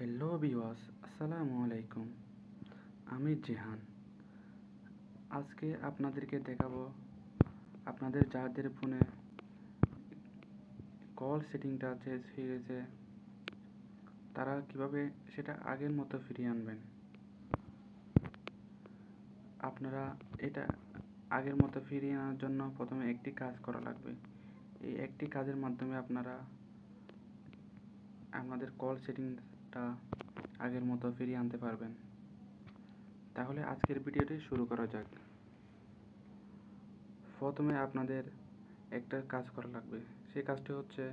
Hello viewers, আসসালামু আলাইকুম। আমি জেহান। আজকে আপনাদেরকে দেখাবো আপনাদের যাদের ফোনে কল সেটিংটা চেঞ্জ হয়ে গেছে তারা কিভাবে সেটা আগের মতো ফিরিয়ে আনবেন। আপনারা এটা আগের মতো ফিরিয়ে আনার জন্য প্রথমে একটি কাজ করা লাগবে। এই একটি কাজের মাধ্যমে আপনারা আপনাদের কল সেটিংটা আগের মতো ফিরিয়ে আনতে পারবেন। তাহলে আজকের ভিডিওটি শুরু করা যাক। প্রথমে আপনাদের একটা কাজ করা লাগবে। সেই কাজটি হচ্ছে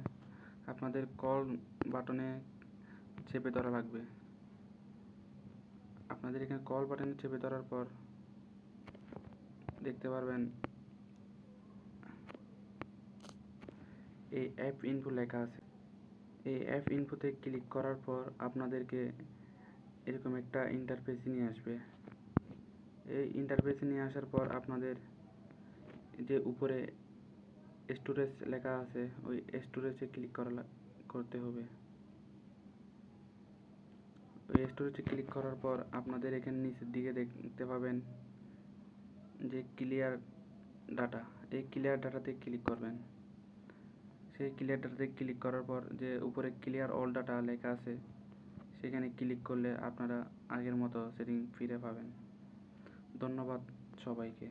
আপনাদের কল বাটনে চেপে ধরা লাগবে। আপনাদের এখানে কল বাটনে চেপে ধরার পর দেখতে পারবেন এই অ্যাপ ইনফো লেখা আছে। এই অ্যাপ ইনফোতে ক্লিক করার পর আপনাদেরকে এরকম একটা ইন্টারফেসে নিয়ে আসবে। এই ইন্টারফেসে নিয়ে আসার পর আপনাদের যে উপরে স্টোরেজ লেখা আছে ওই স্টোরেজে ক্লিক করতে হবে। ওই স্টোরেজে ক্লিক করার পর আপনাদের এখানে নিচের দিকে দেখতে পাবেন যে ক্লিয়ার ডাটা। এই ক্লিয়ার ডাটাতে ক্লিক করবেন। সেই ক্লিয়ার ডাটাতে ক্লিক করার পর যে উপরে ক্লিয়ার অল ডাটা লেখা আছে সেখানে ক্লিক করলে আপনারা আগের মতো সেটিং ফিরে পাবেন। ধন্যবাদ সবাইকে।